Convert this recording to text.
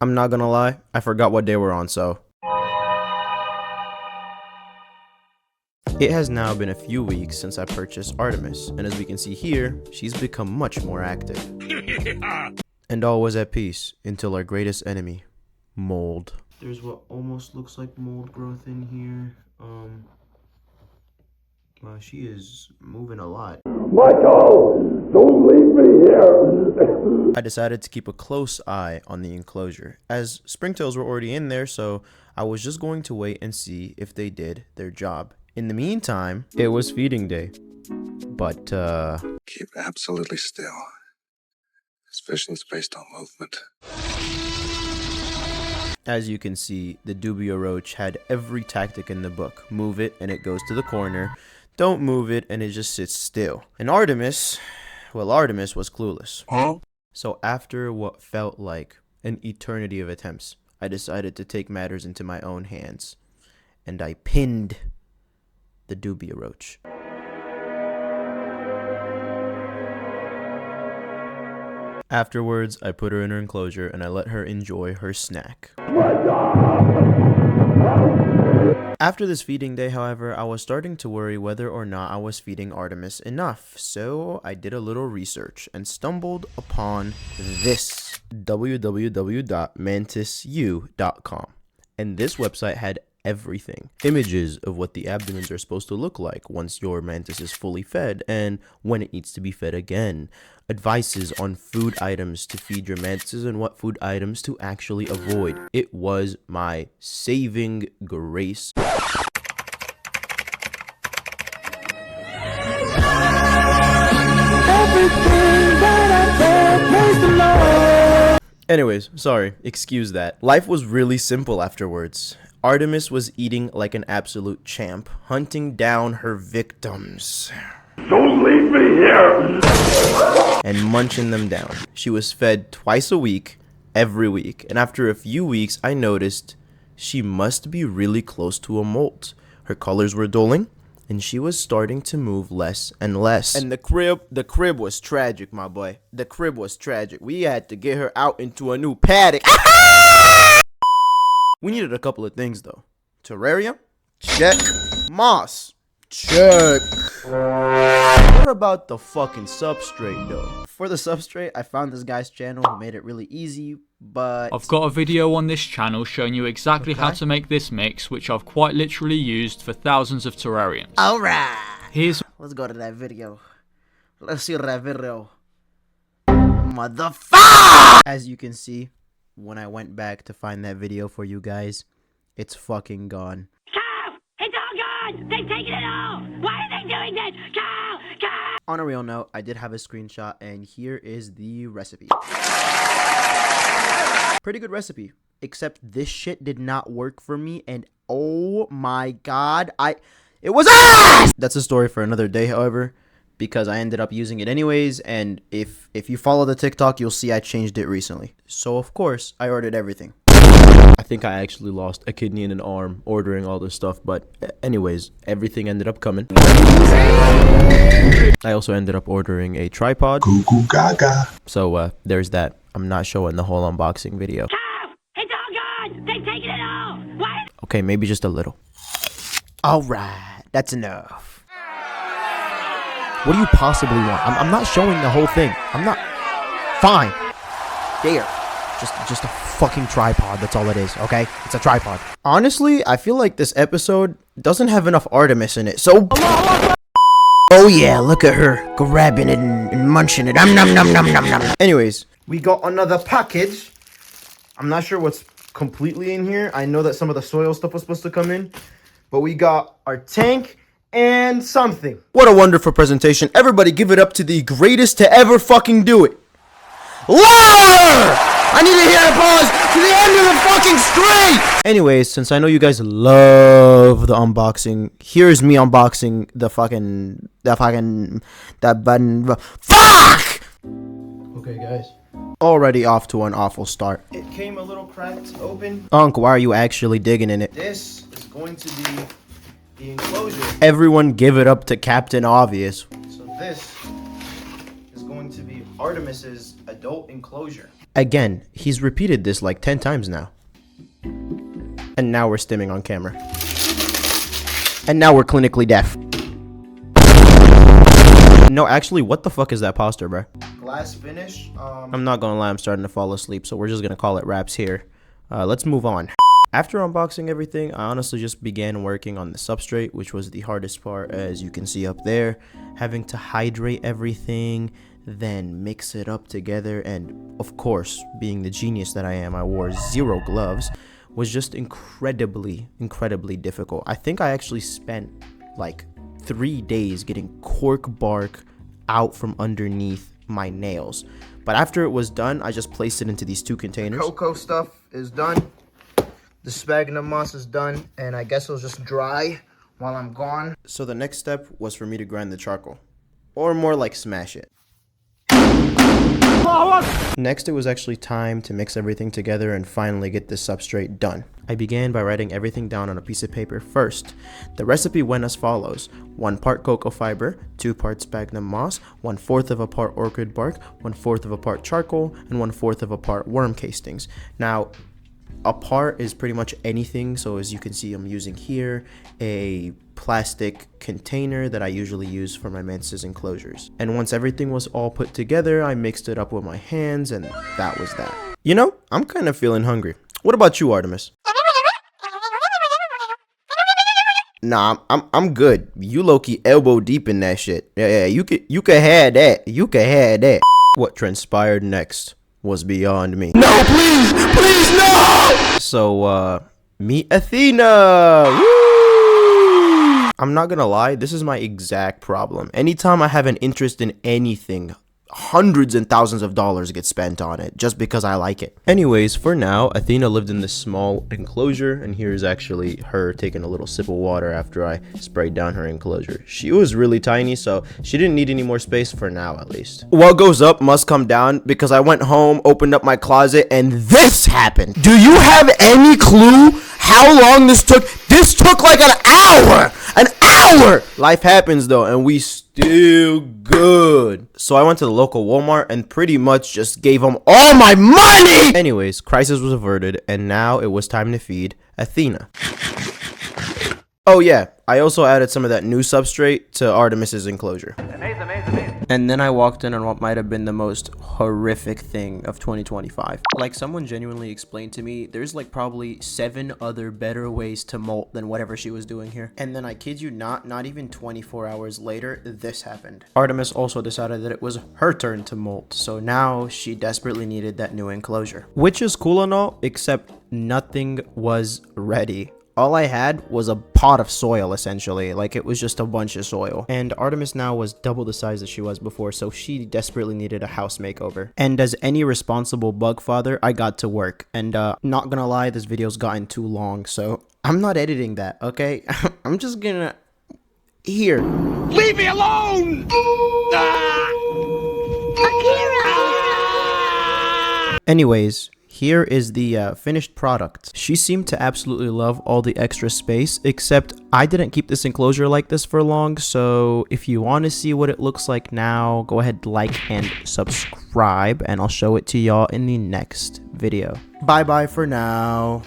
I'm not gonna lie, I forgot what day we're on, so. It has now been a few weeks since I purchased Artemis, and as we can see here, she's become much more active. And all was at peace until our greatest enemy, mold. There's what almost looks like mold growth in here. She is moving a lot. Michael, don't leave me here. I decided to keep a close eye on the enclosure, as springtails were already in there, so I was just going to wait and see if they did their job. In the meantime, it was feeding day, but keep absolutely still. This vision's based on movement. As you can see, the dubio roach had every tactic in the book. Move it and it goes to the corner. Don't move it and it just sits still. And Artemis, well, Artemis was clueless. Huh? So after what felt like an eternity of attempts, I decided to take matters into my own hands. And I pinned the dubio roach. Afterwards, I put her in her enclosure and I let her enjoy her snack. After this feeding day, however, I was starting to worry whether or not I was feeding Artemis enough, so I did a little research and stumbled upon this, www.mantisu.com, and this website had everything. Images of what the abdomens are supposed to look like once your mantis is fully fed and when it needs to be fed again. Advices on food items to feed your mantises and what food items to actually avoid. It was my saving grace. Anyways, sorry, excuse that. Life was really simple afterwards. Artemis was eating like an absolute champ, hunting down her victims. Don't leave me here. And munching them down. She was fed twice a week, every week, and after a few weeks, I noticed she must be really close to a molt. Her colors were dulling, and she was starting to move less and less. And the crib was tragic, my boy. The crib was tragic. We had to get her out into a new paddock. We needed a couple of things, though. Terrarium? Check. Moss? Check. What about the fucking substrate, though? For the substrate, I found this guy's channel who made it really easy, but I've got a video on this channel showing you exactly how to make this mix, which I've quite literally used for thousands of terrariums. Alright. Let's go to that video. Let's see that video. Motherfucker! As you can see, when I went back to find that video for you guys, it's fucking gone. Carl! It's all gone! They've taken it all! Why are they doing this? Carl! Carl! On a real note, I did have a screenshot, and here is the recipe. Pretty good recipe, except this shit did not work for me, and oh my god, it was ass! That's a story for another day, however, because I ended up using it anyways, and if you follow the TikTok, you'll see I changed it recently. So of course, I ordered everything. I think I actually lost a kidney and an arm ordering all this stuff, but anyways, everything ended up coming. I also ended up ordering a tripod. Goo gaga. So there's that. I'm not showing the whole unboxing video. Carl! It's all gone! They've taken it all! Why? Okay, maybe just a little. Alright, that's enough. What do you possibly want? I'm not showing the whole thing. I'm not... Fine. There. Just a fucking tripod, that's all it is, okay? It's a tripod. Honestly, I feel like this episode doesn't have enough Artemis in it, so... Oh yeah, look at her grabbing it and munching it. Nom nom nom nom nom. Anyways, we got another package. I'm not sure what's completely in here. I know that some of the soil stuff was supposed to come in, but we got our tank and something. What a wonderful presentation. Everybody give it up to the greatest to ever fucking do it. Louder! I need to hear applause to the end of the fucking street! Anyways, since I know you guys love the unboxing, here's me unboxing the button. Fuck! Okay, guys. Already off to an awful start. It came a little cracked open. Unc, why are you actually digging in it? This is going to be the enclosure. Everyone give it up to Captain Obvious. So this is going to be Artemis's adult enclosure. Again, he's repeated this like 10 times now. And now we're stimming on camera. And now we're clinically deaf. No, actually, what the fuck is that poster, bro? Glass finish? I'm not gonna lie, I'm starting to fall asleep, so we're just gonna call it wraps here. Let's move on. After unboxing everything, I honestly just began working on the substrate, which was the hardest part, as you can see up there. Having to hydrate everything, then mix it up together, and of course, being the genius that I am, I wore 0 gloves, was just incredibly difficult. I think I actually spent like 3 days getting cork bark out from underneath my nails. But after it was done, I just placed it into these 2 containers. Cocoa stuff is done. The sphagnum moss is done, and I guess it'll just dry while I'm gone. So the next step was for me to grind the charcoal, or more like smash it. Next, it was actually time to mix everything together and finally get this substrate done. I began by writing everything down on a piece of paper first. The recipe went as follows: 1 part cocoa fiber, 2 parts sphagnum moss, 1/4 of a part orchid bark, 1/4 of a part charcoal, and 1/4 of a part worm castings. Now, a part is pretty much anything, so as you can see, I'm using here a plastic container that I usually use for my Mantis enclosures. And once everything was all put together, I mixed it up with my hands, and that was that. You know, I'm kind of feeling hungry. What about you, Artemis? Nah, I'm good. You low-key elbow deep in that shit. Yeah, you could have that. You could have that. What transpired next was beyond me. No, please, no! So, meet Athena! Woo! I'm not gonna lie, this is my exact problem. Anytime I have an interest in anything, hundreds and thousands of dollars get spent on it just because I like it. Anyways, for now, Athena lived in this small enclosure, and here's actually her taking a little sip of water after I sprayed down her enclosure. She was really tiny, so she didn't need any more space for now, at least. What goes up must come down, because I went home, opened up my closet, and this happened. Do you have any clue how long this took? This took like an hour! An hour! Life happens though, and we still good. So I went to the local Walmart and pretty much just gave them all my money! Anyways, crisis was averted, and now it was time to feed Athena. Oh yeah, I also added some of that new substrate to Artemis's enclosure. Amazing. And then I walked in on what might have been the most horrific thing of 2025. Like, someone genuinely explained to me, there's like probably 7 other better ways to molt than whatever she was doing here. And then I kid you not even 24 hours later, this happened. Artemis also decided that it was her turn to molt, so now she desperately needed that new enclosure. Which is cool and all, except nothing was ready. All I had was a pot of soil, essentially. Like, it was just a bunch of soil. And Artemis now was double the size that she was before, so she desperately needed a house makeover. And as any responsible bug father, I got to work. And not gonna lie, this video's gotten too long, so I'm not editing that, okay? I'm just gonna... Here. Leave me alone! Anyways, here is the finished product. She seemed to absolutely love all the extra space, except I didn't keep this enclosure like this for long, so if you want to see what it looks like now, go ahead, like and subscribe, and I'll show it to y'all in the next video. Bye bye for now.